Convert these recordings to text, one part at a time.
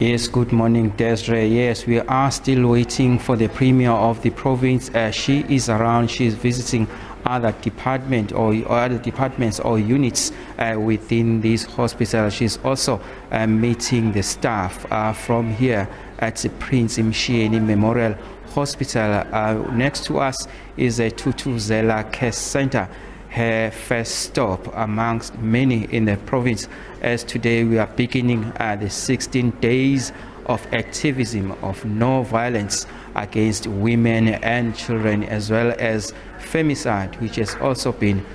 Yes, good morning, Desiree. Yes, we are still waiting for the Premier of the province. She is around. She is visiting other departments or units within this hospital. She's also meeting the staff from here at the Prince Mshiyeni Memorial Hospital. Next to us is a Thuthuzela Care Center, her first stop amongst many in the province, as today we are beginning the 16 days of activism of no violence against women and children, as well as femicide, which has also been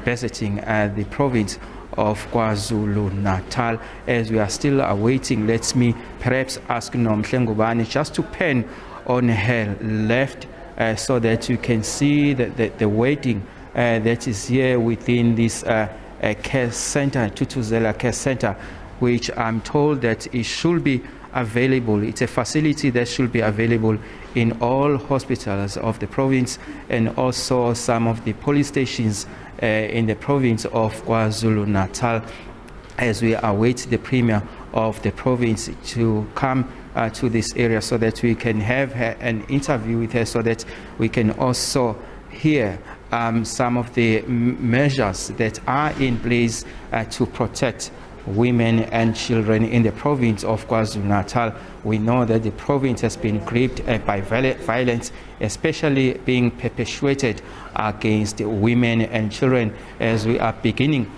visiting the province of KwaZulu-Natal. As we are still awaiting, let me perhaps ask Nomhle Ngubane just to pen on her left so that you can see the waiting that is here within this care center, Thuthuzela Care Center, which I'm told that it should be available. It's a facility that should be available in all hospitals of the province and also some of the police stations in the province of KwaZulu-Natal, as we await the Premier of the province to come to this area so that we can have an interview with her, so that we can also hear some of the measures that are in place to protect women and children in the province of KwaZulu-Natal. We know that the province has been gripped by violence, especially being perpetuated against women and children, as we are beginning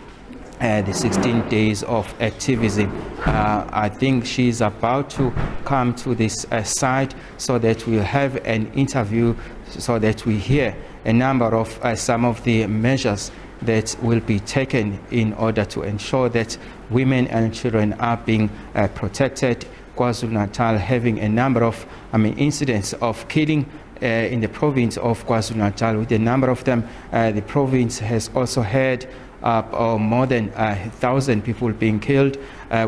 the 16 days of activism. I think she's about to come to this site so that we'll have an interview, so that we hear a number of some of the measures that will be taken in order to ensure that women and children are being protected. KwaZulu-Natal having a number of incidents of killing in the province of KwaZulu-Natal. With a number of them, the province has also had more than 1,000 people being killed.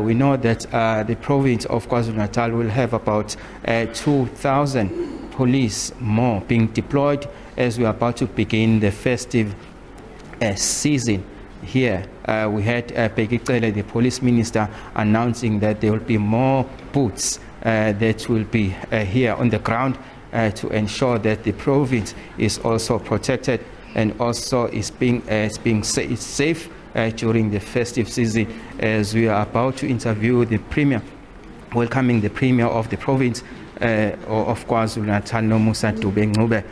We know that the province of KwaZulu-Natal will have about 2,000 police more being deployed as we are about to begin the festive season here. We had Pegicele, the police minister, announcing that there will be more boots that will be here on the ground to ensure that the province is also protected and also is safe during the festive season, as we are about to interview the Premier, welcoming the Premier of the province of KwaZulu-Natal, Nomusa Dube-Ncube.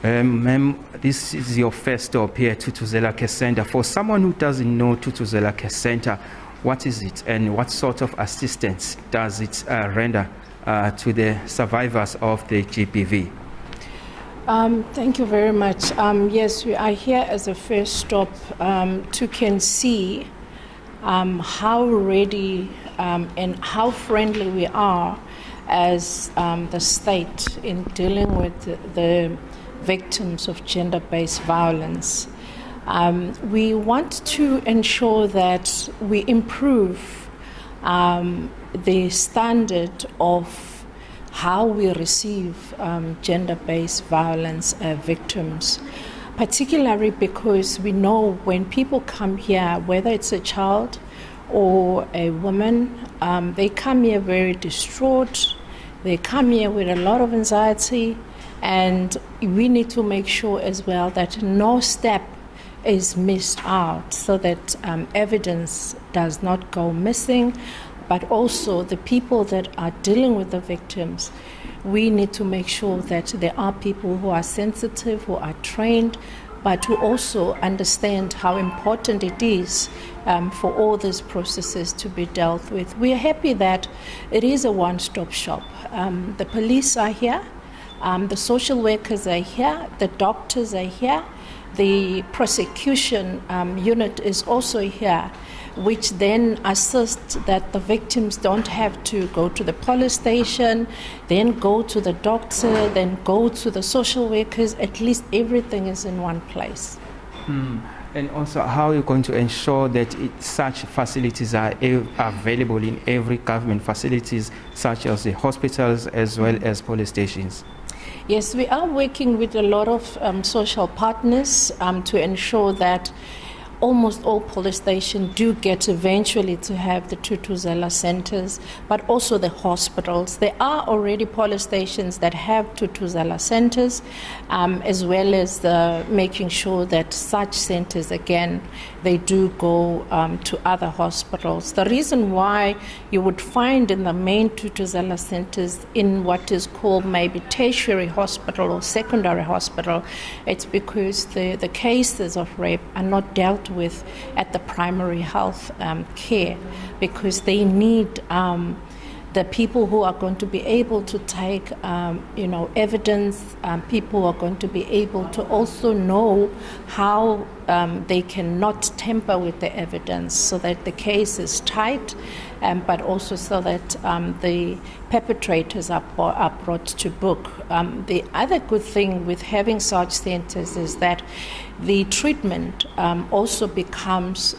Ma'am, this is your first stop here, Thuthuzela Care Center. For someone who doesn't know Thuthuzela Care Center, what is it and what sort of assistance does it render to the survivors of the GBV? Thank you very much. Yes, we are here as a first stop to can see how ready and how friendly we are as the state in dealing with the victims of gender-based violence. We want to ensure that we improve the standard of how we receive gender-based violence victims, particularly because we know when people come here, whether it's a child or a woman, they come here very distraught, they come here with a lot of anxiety, and we need to make sure as well that no step is missed out, so that evidence does not go missing. But also the people that are dealing with the victims, we need to make sure that there are people who are sensitive, who are trained, but who also understand how important it is for all these processes to be dealt with. We are happy that it is a one-stop shop. The police are here, the social workers are here, the doctors are here, the prosecution unit is also here, which then assists that the victims don't have to go to the police station, then go to the doctor, then go to the social workers. At least everything is in one place. And also, how are you going to ensure that such facilities are available in every government facilities, such as the hospitals as well as police stations? Yes, we are working with a lot of social partners to ensure that almost all police stations do get eventually to have the Thuthuzela centers, but also the hospitals. There are already police stations that have Thuthuzela centers, as well as making sure that such centers, again, they do go to other hospitals. The reason why you would find in the main Thuthuzela centers in what is called maybe tertiary hospital or secondary hospital, it's because the cases of rape are not dealt with at the primary health care, because they need the people who are going to be able to take, evidence, people who are going to be able to also know how they cannot tamper with the evidence so that the case is tight, but also so that the perpetrators are brought to book. The other good thing with having such centers is that the treatment also becomes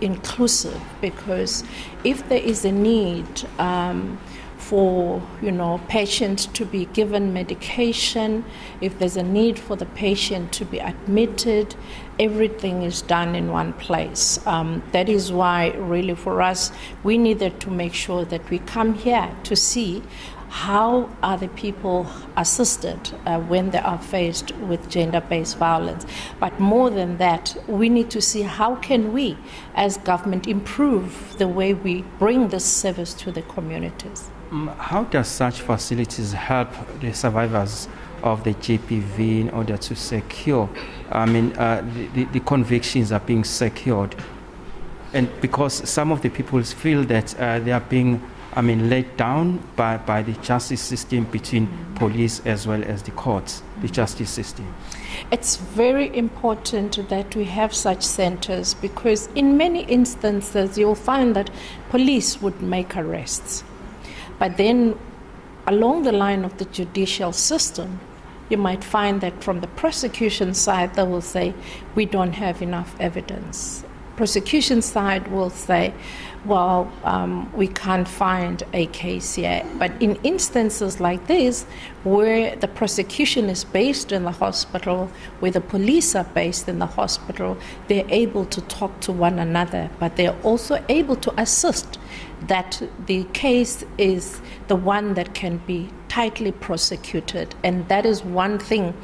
inclusive, because if there is a need for patients to be given medication, if there's a need for the patient to be admitted, everything is done in one place. That is why really for us, we needed to make sure that we come here to see how are the people assisted when they are faced with gender-based violence. But more than that, we need to see how can we as government improve the way we bring this service to the communities. How does such facilities help the survivors of the GBV in order to secure, the convictions are being secured? And because some of the people feel that they are being let down by the justice system, between police as well as the courts, the justice system. It's very important that we have such centers, because in many instances you'll find that police would make arrests. But then along the line of the judicial system, you might find that from the prosecution side, they will say, we don't have enough evidence. Prosecution side will say, well, we can't find a case yet. But in instances like this, where the prosecution is based in the hospital, where the police are based in the hospital, they're able to talk to one another, but they're also able to assist that the case is the one that can be tightly prosecuted. And that is one thing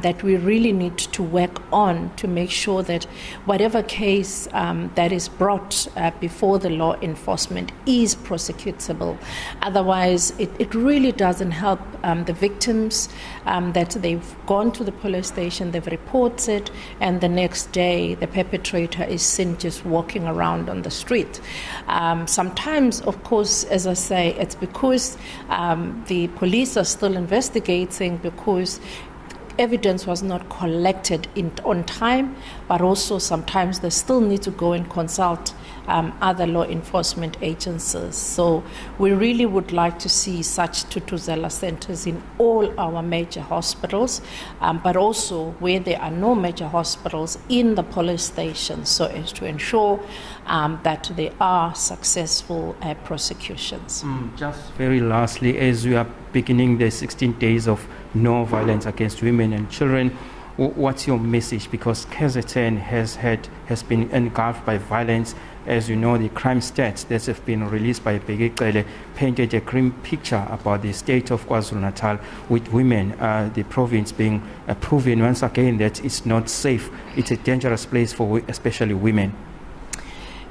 that we really need to work on, to make sure that whatever case that is brought before the law enforcement is prosecutable. Otherwise, it really doesn't help the victims that they've gone to the police station, they've reported, and the next day the perpetrator is seen just walking around on the street. Sometimes, of course, as I say, it's because the police are still investigating, because evidence was not collected on time, but also sometimes they still need to go and consult other law enforcement agencies. So we really would like to see such Thuthuzela centers in all our major hospitals, but also where there are no major hospitals, in the police stations, so as to ensure that there are successful prosecutions. Just very lastly, as we are beginning the 16 days of no violence against women and children, what's your message? Because KZN has been engulfed by violence. As you know, the crime stats that have been released by Begekele painted a grim picture about the state of KwaZulu-Natal, with women, the province being proven once again that it's not safe. It's a dangerous place for especially women.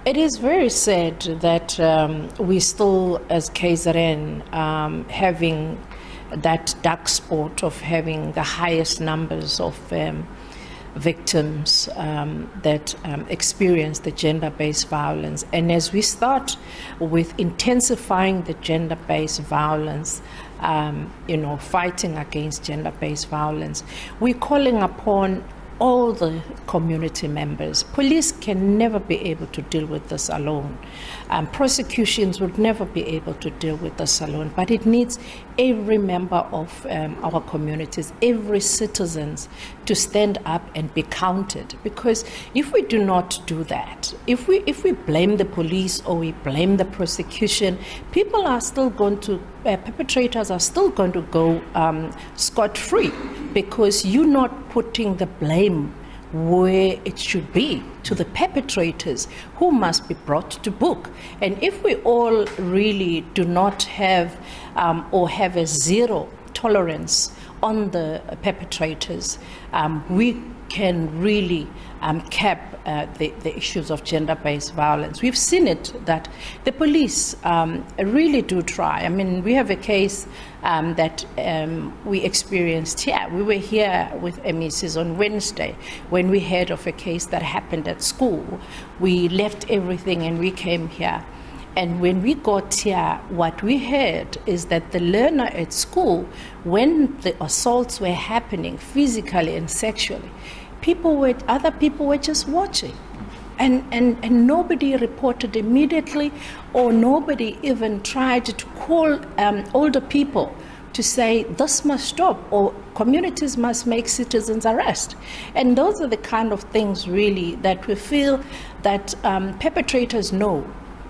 It is very sad that we still, as KZN, having that dark spot of having the highest numbers of victims that experience the gender-based violence. And as we start with intensifying the gender-based violence, fighting against gender-based violence, we're calling upon all the community members. Police can never be able to deal with this alone. Prosecutions would never be able to deal with this alone, but it needs every member of our communities, every citizen, to stand up and be counted. Because if we do not do that, if we blame the police or we blame the prosecution, people are still going to, perpetrators are still going to go scot-free, because you're not putting the blame where it should be, to the perpetrators who must be brought to book. And if we all really do not have or have a zero tolerance on the perpetrators, we can really cap the issues of gender-based violence. We've seen it that the police really do try. I mean, we have a case that we experienced here. We were here with MECs on Wednesday when we heard of a case that happened at school. We left everything and we came here. And when we got here, what we heard is that the learner at school, when the assaults were happening physically and sexually, other people were just watching. And nobody reported immediately, or nobody even tried to call older people to say this must stop, or communities must make citizens arrest. And those are the kind of things really that we feel that perpetrators know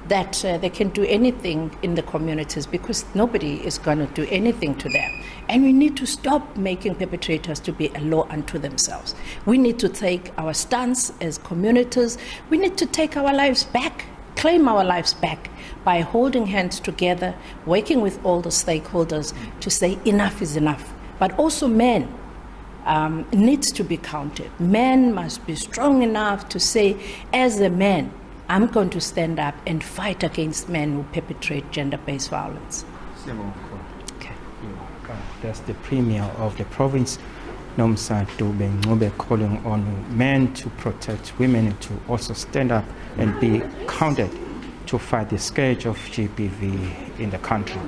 that they can do anything in the communities because nobody is going to do anything to them. And we need to stop making perpetrators to be a law unto themselves. We need to take our stance as communities. We need to take our lives back, claim our lives back by holding hands together, working with all the stakeholders to say enough is enough. But also men needs to be counted. Men must be strong enough to say, as a man, I'm going to stand up and fight against men who perpetrate gender-based violence. Okay. That's the Premier of the province, Nomusa Dube-Ncube, calling on men to protect women, to also stand up and be counted to fight the scourge of GBV in the country.